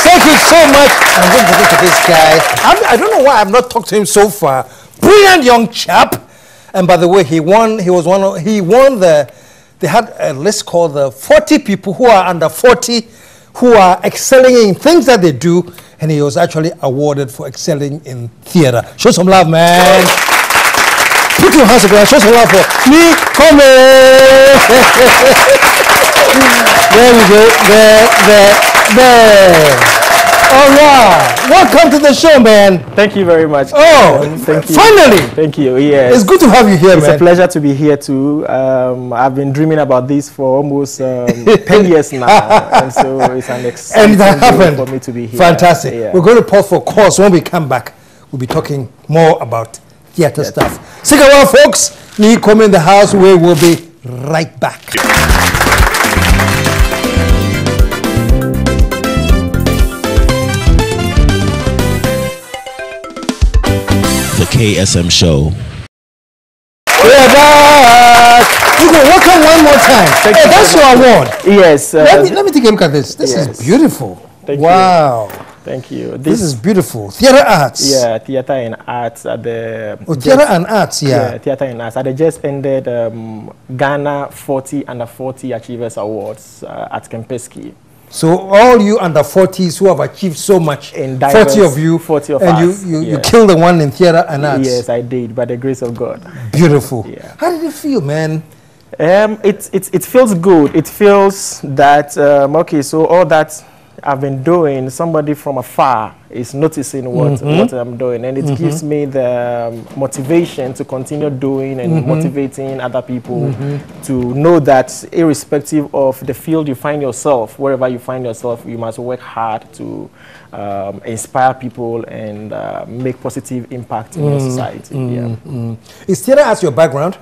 Thank you so much. I'm going to look at this guy. I don't know why I've not talked to him so far. Brilliant young chap. And by the way, he won the, they had a list called the 40 people who are under 40 who are excelling in things that they do. And he was actually awarded for excelling in theater. Show some love, man. Put your hands together. Show some love for Nii Commey. There we go. There. All right. Welcome to the show, man. Thank you very much. Oh, thank you. Finally. Thank you. Yes. It's good to have you here, man. It's a pleasure to be here too. I've been dreaming about this for almost 10 years now, and so it's an exciting day for me to be here. Fantastic. Yeah. We're going to pause for course. When we come back, we'll be talking more about theater stuff. Stick around, folks. Nii Commey in the house. We will be right back. The KSM Show. We're back. You go welcome one more time. Hey, that's your award. Yes. Let me take a look at this. This is beautiful. Wow. Thank you. This is beautiful. Theater arts. Yeah, theater and arts at the. Oh, theater and arts. Yeah. Theater and arts. At the just ended Ghana 40 Under 40 Achievers Awards at Kempinski. So all you under 40s who have achieved so much, in diverse, 40 of you, 40 of and us, you killed the one in theater and arts. Yes, I did, by the grace of God. Beautiful. Yeah. How did it feel, man? It feels good. It feels that okay, so all that I've been doing, somebody from afar is noticing what I'm doing, and it gives me the motivation to continue doing and motivating other people to know that irrespective of the field you find yourself, wherever you find yourself, you must work hard to inspire people and make positive impact in your society. Is theater as your background?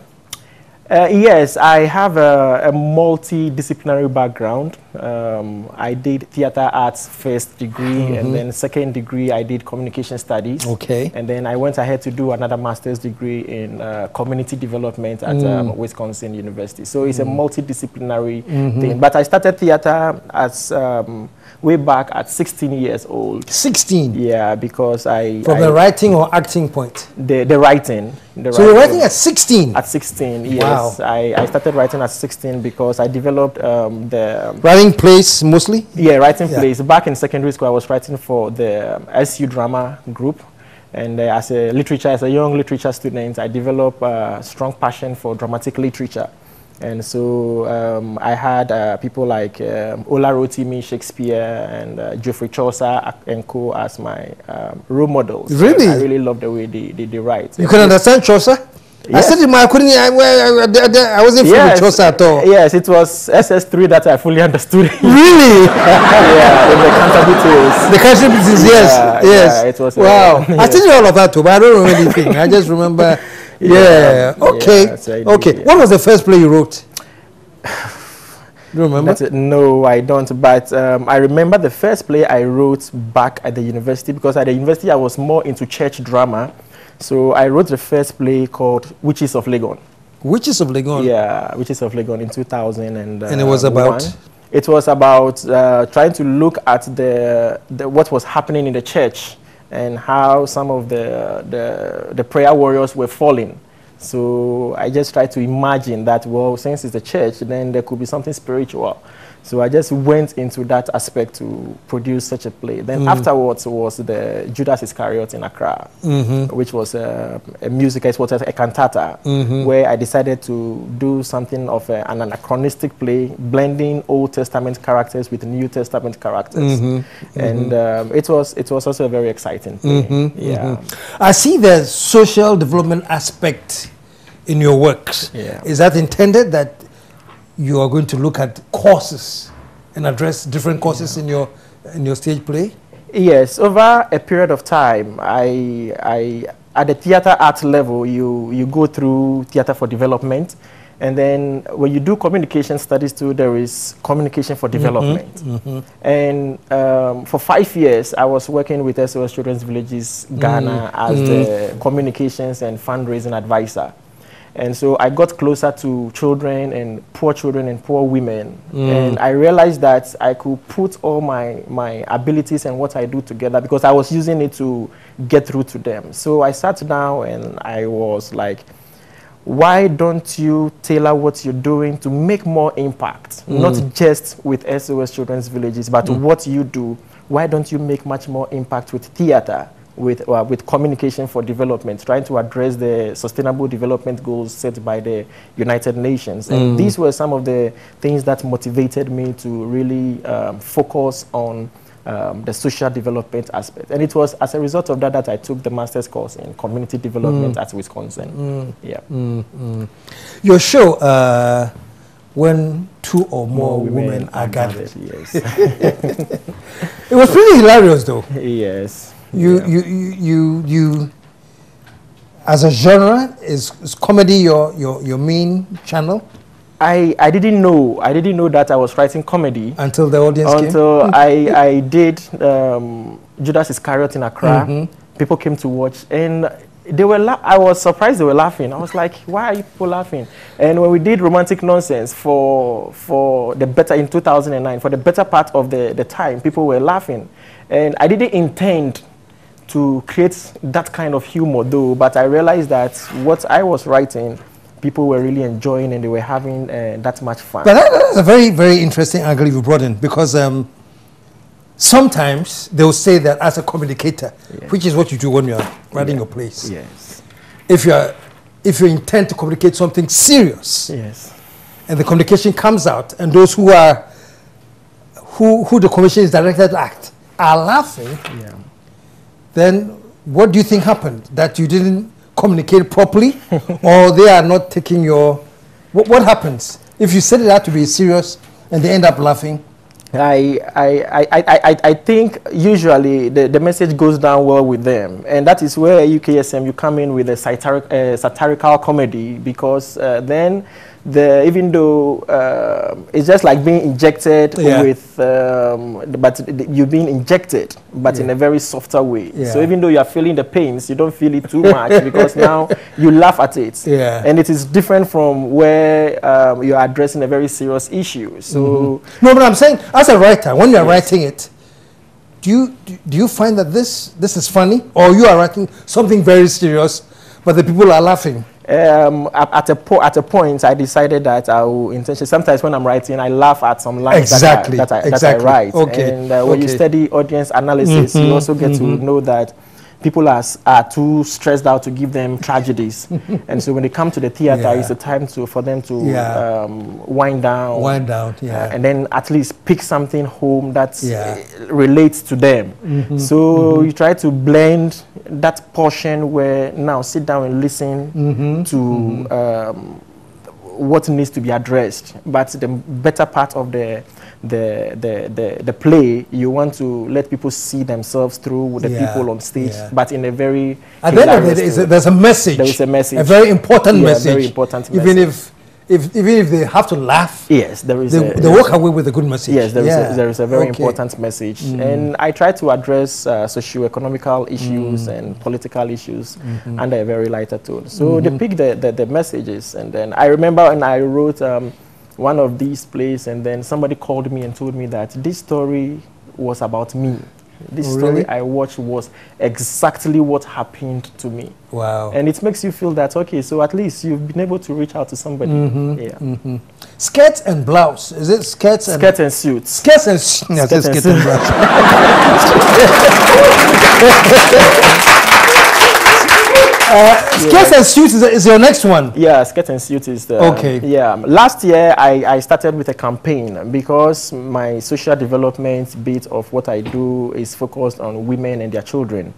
Yes, I have a multidisciplinary background. I did theater arts first degree, and then second degree I did communication studies. Okay. And then I went ahead to do another master's degree in community development at Wisconsin University. So it's a multidisciplinary thing. But I started theater as way back at 16 years old. 16? Yeah, because From the writing or acting point? The writing. So you're writing at 16? At 16, yes. Wow. I started writing at 16 because I developed the... Writing plays mostly? Yeah, writing plays. Back in secondary school, I was writing for the SU drama group. And as a young literature student, I developed a strong passion for dramatic literature. And so I had people like Ola Rotimi, Shakespeare, and Geoffrey Chaucer and co as my role models. Really? I really love the way they write. You can understand Chaucer? Yes. I said to I wasn't from Chaucer at all. Yes, it was SS3 that I fully understood. Really? Yeah, in the Canterbury Tales. The Canterbury Tales, yes. Yes. Yeah, it was wow. I still know all of that too, but I don't remember anything. I just remember... Yeah. Okay. Okay. What was the first play you wrote? Do you remember? No, I don't. But I remember the first play I wrote back at the university, because at the university I was more into church drama. So I wrote the first play called Witches of Legon. Witches of Legon? Yeah, Witches of Legon in 2000. And it was about? It was about trying to look at what was happening in the church, and how some of the prayer warriors were falling. So I just tried to imagine that, well, since it's a church, then there could be something spiritual. So I just went into that aspect to produce such a play. Then afterwards was the Judas Iscariot in Accra, which was a musical, it was a cantata, where I decided to do something of an anachronistic play, blending Old Testament characters with New Testament characters. And it was also a very exciting play. Yeah. I see the social development aspect in your works. Yeah. Is that intended that you are going to look at courses and address different courses in your stage play? Yes, over a period of time, at the theater art level, you go through theater for development, and then when you do communication studies too, there is communication for development. And for 5 years, I was working with SOS Children's Villages Ghana as the communications and fundraising advisor. And so I got closer to children and poor women. And I realized that I could put all my abilities and what I do together because I was using it to get through to them. So I sat down and I was like, why don't you tailor what you're doing to make more impact? Not just with SOS Children's Villages, but what you do. Why don't you make much more impact with theater? With communication for development, trying to address the sustainable development goals set by the United Nations. And these were some of the things that motivated me to really focus on the social development aspect. And it was as a result of that that I took the master's course in community development at Wisconsin. Yeah. Your show, When Two or More Women Are Gathered. Yes. It was pretty hilarious, though. Yes. You as a genre, is comedy your main channel? I didn't know that I was writing comedy until the audience came. Until I did Judas Iscariot in Accra. People came to watch, and they were. I was surprised they were laughing. I was like, why are people laughing? And when we did Romantic Nonsense for the better in 2009, for the better part of the time, people were laughing, and I didn't intend to create that kind of humor though, but I realized that what I was writing, people were really enjoying and they were having that much fun. But that's a very, very interesting angle you brought in, because sometimes they'll say that as a communicator, which is what you do when you're writing your plays. Yes. If you intend to communicate something serious, and the communication comes out, and those who the communication is directed at are laughing, then what do you think happened? That you didn't communicate properly, or they are not taking your... What happens if you set it out to be serious and they end up laughing? I think usually the message goes down well with them, and that is where UKSM, you come in with a satirical comedy, because then even though it's just like being injected with, but you're being injected, but in a very softer way. So even though you are feeling the pains, you don't feel it too much because now you laugh at it. And it is different from where you are addressing a very serious issue. So no, but I'm saying, as a writer, when you are writing it, do you find that this is funny, or you are writing something very serious, but the people are laughing? At a point, I decided that I will intentionally. Sometimes when I'm writing, I laugh at some lines that I write. And when you study audience analysis, you also get to know that people are too stressed out to give them tragedies, and so when they come to the theater, it's a time for them to wind down, and then at least pick something home that relates to them. So you try to blend that portion where now sit down and listen to what needs to be addressed, but the better part of the play, you want to let people see themselves through the people on stage, but in a very... At the end of the day, there's a message. There is a message. A very important message. Very important message. Even if they have to laugh, they walk away with a good message. Yes, there is a very important message. And I try to address socio-economical issues and political issues under a very lighter tone. So they pick the messages, and then I remember when I wrote one of these plays, and then somebody called me and told me that this story was about me. This story I watched was exactly what happened to me. Wow. And it makes you feel that, okay, so at least you've been able to reach out to somebody. Skirts and blouse. Is it skirts and... Skirts and suits. Skirts and suits. No, skirts and blouse. Skirts and suits is your next one. Yeah, skirts and suits is the... Yeah. Last year, I started with a campaign because my social development bit of what I do is focused on women and their children.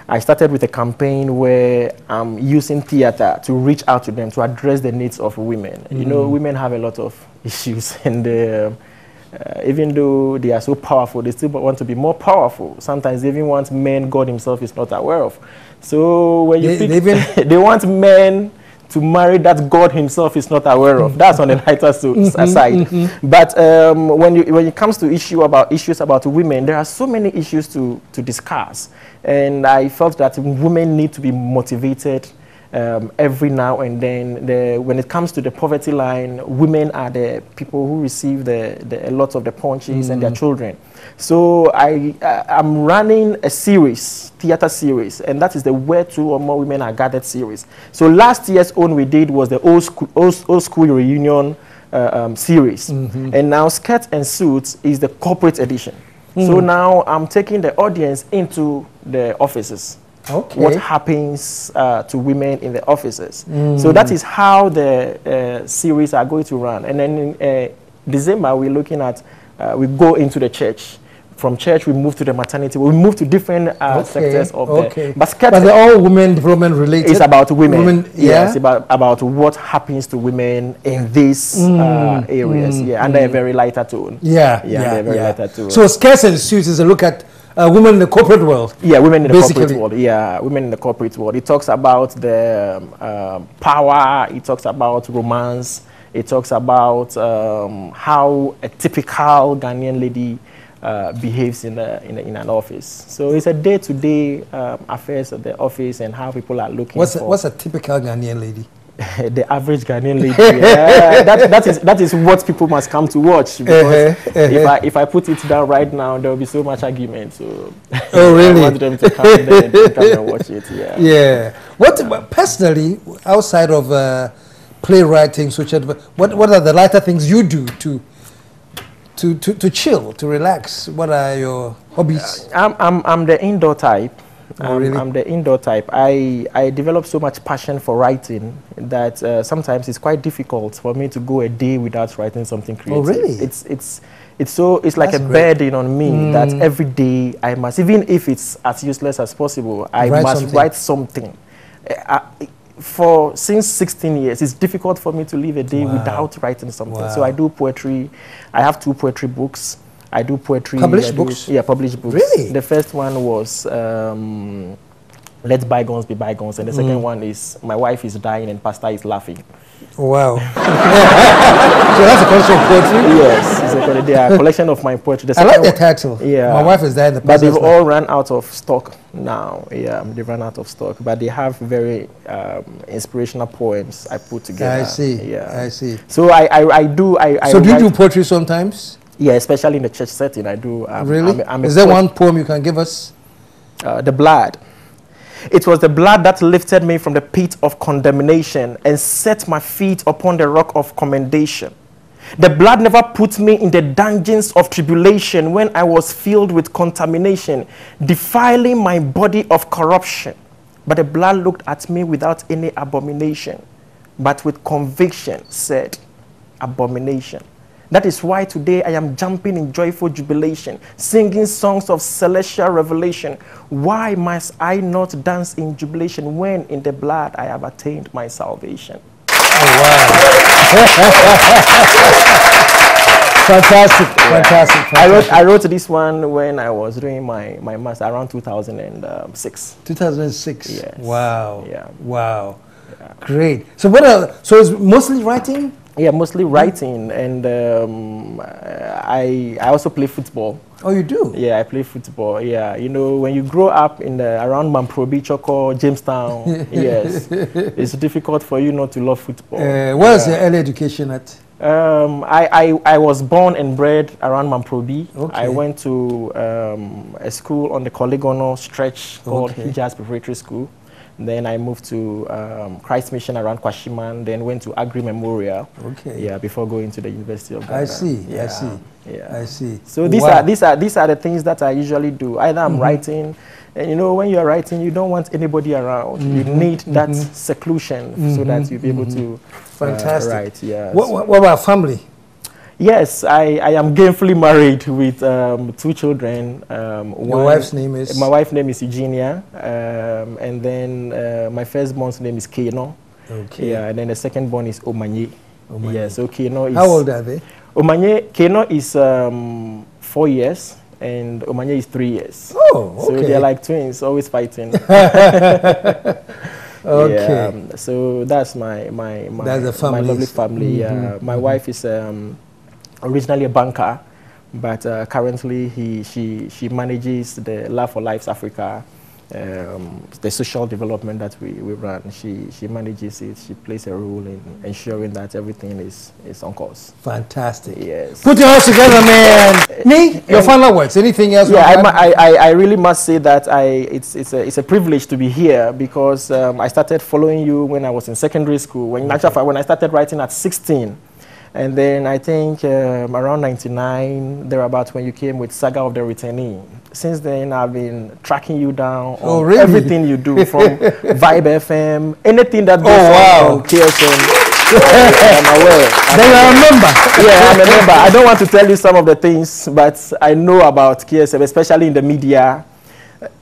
I started with a campaign where I'm using theater to reach out to them, to address the needs of women. You know, women have a lot of issues, and even though they are so powerful, they still want to be more powerful. Sometimes they even want men God himself is not aware of. So when you they want men to marry that God himself is not aware of. That's on the lighter side. But when it comes to issues about women, there are so many issues to discuss. And I felt that women need to be motivated every now and then. When it comes to the poverty line, women are the people who receive a lot of the punches and their children. So I'm running a series, theater series, and that is the Where Two or More Women Are Gathered series. So last year's own we did was the old school reunion series, and now Skirts and Suits is the corporate edition. So now I'm taking the audience into the offices. Okay. What happens to women in the offices. So that is how the series are going to run. And then in December, we're looking at, we go into the church. From church, we move to the maternity. We move to different sectors of the... But they're all women development related? It's about women. Yes, about what happens to women in these areas. Under a very lighter tone. Lighter tone. So Skirts and Suits is a look at women in the corporate world. Yeah, women in the corporate world. Yeah, women in the corporate world. It talks about the power. It talks about romance. It talks about how a typical Ghanaian lady behaves in an office. So it's a day-to-day affairs of the office and how people are looking What's a typical Ghanaian lady? The average Ghanaian lady. That is what people must come to watch. Because if I put it down right now, there will be so much argument. So really? I want them to come and watch it. Yeah. What personally, outside of playwriting, what are the lighter things you do to chill, to relax? What are your hobbies? I'm the indoor type. Really? I'm the indoor type. I develop so much passion for writing that sometimes it's quite difficult for me to go a day without writing something creative. Oh, really? It's like a burden on me that every day I must, even if it's as useless as possible, I must write something. Since 16 years, it's difficult for me to live a day without writing something. So I do poetry. I have 2 poetry books. I do poetry. Published books? Yeah, published books. Really? The first one was Let Bygones Be Bygones, and the second one is My Wife is Dying and Pastor is Laughing. Wow. So that's a collection of poetry? Yes, it's a collection of my poetry. I like the title. Yeah. My Wife is Dying. But they've all run out of stock now. Yeah, they've run out of stock. But they have very inspirational poems I put together. I see. Yeah. I see. So I do. So do you do poetry sometimes? Yeah, especially in the church setting, I do. Really? Is there one poem you can give us? The Blood. It was the blood that lifted me from the pit of condemnation and set my feet upon the rock of commendation. The blood never put me in the dungeons of tribulation when I was filled with contamination, defiling my body of corruption. But the blood looked at me without any abomination, but with conviction said, abomination. That is why today I am jumping in joyful jubilation, singing songs of celestial revelation. Why must I not dance in jubilation when in the blood I have attained my salvation? Oh, wow. Fantastic, fantastic. I wrote this one when I was doing my master around 2006. 2006? Yes. Wow. Yeah. Wow. Yeah. Great. So so it's mostly writing? Yeah, mostly writing, and I also play football. Oh, you do? Yeah, I play football. Yeah, you know, when you grow up in around Mamprobi, Choco, Jamestown, yes, it's difficult for you not to love football. Where was your early education at? I was born and bred around Mamprobi. Okay. I went to a school on the Polygonal stretch called Hijas Preparatory School. Then I moved to Christ Mission around Kwashiman, then went to Agri Memorial. Okay. Yeah, before going to the University of Ghana. I see. Yeah. I see. Yeah. I see. So these are the things that I usually do. Either I'm writing, and you know, when you're writing, you don't want anybody around. You need that seclusion so that you'll be able to write. Yeah. What about family? Yes, I am gainfully married with 2 children. Your wife's name is? My wife's name is Eugenia, and then my firstborn's name is Keno. Okay. Yeah, and then the secondborn is Omanye. Yeah, so Keno is... How old are they? Keno is 4 years, and Omanye is 3 years. Oh, okay. So they're like twins, always fighting. Okay. Yeah, so that's my lovely family. Yeah, my wife is originally a banker, but currently she manages the Love for Lives Africa, the social development that we run. She manages it. She plays a role in ensuring that everything is on course. Fantastic. Yes. Put your hands together, man. Nee, your final words. Anything else? Yeah, I really must say that it's a privilege to be here because I started following you when I was in secondary school. When I started writing at 16. And then I think around 99, thereabouts, when you came with Saga of the Returnee. Since then, I've been tracking you down on everything you do, from Vibe FM, anything that goes on KSM. I'm aware. Then I remember. Yeah, I'm a member. I don't want to tell you some of the things, but I know about KSM, especially in the media.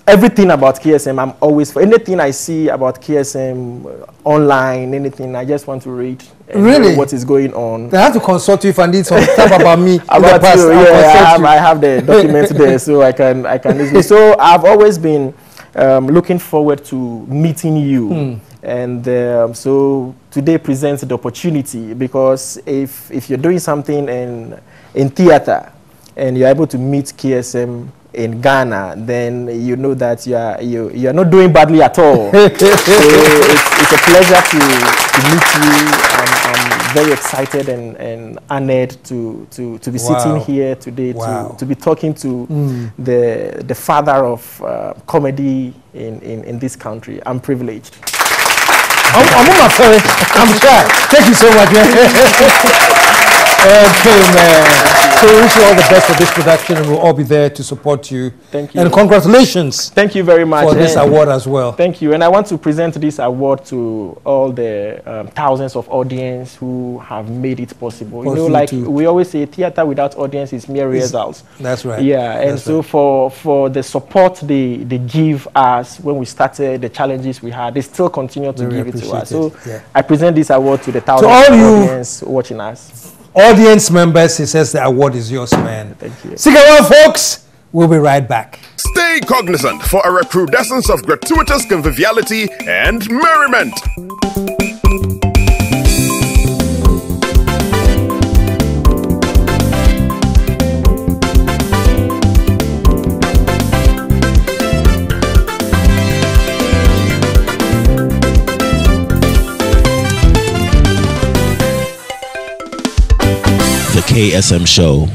Everything about KSM, I'm always for anything I see about KSM online, anything, I just want to read and know what is going on. I have to consult you if I need some stuff about me. About you, yeah, I have the documents there, so I can easily. So I've always been looking forward to meeting you. And so today presents the opportunity, because if you're doing something in theater and you're able to meet KSM in Ghana, then you know that you are not doing badly at all. So it's a pleasure to meet you. I'm very excited and honored to be sitting here today to be talking to the father of comedy in this country. I'm privileged. I'm sure. Thank you so much, man. Okay, man. So we wish you all the best for this production, and we'll all be there to support you. Thank you. And congratulations. Thank you very much for this award as well. Thank you. And I want to present this award to all the thousands of audience who have made it possible. You know, like we always say, theater without audience is mere results. That's right. Yeah, and so for the support they give us when we started, the challenges we had, they still continue to give it to us. So I present this award to the thousands of audience watching us. Audience members, he says the award is yours, man. Thank you. Stick around, folks. We'll be right back. Stay cognizant for a recrudescence of gratuitous conviviality and merriment. The KSM Show.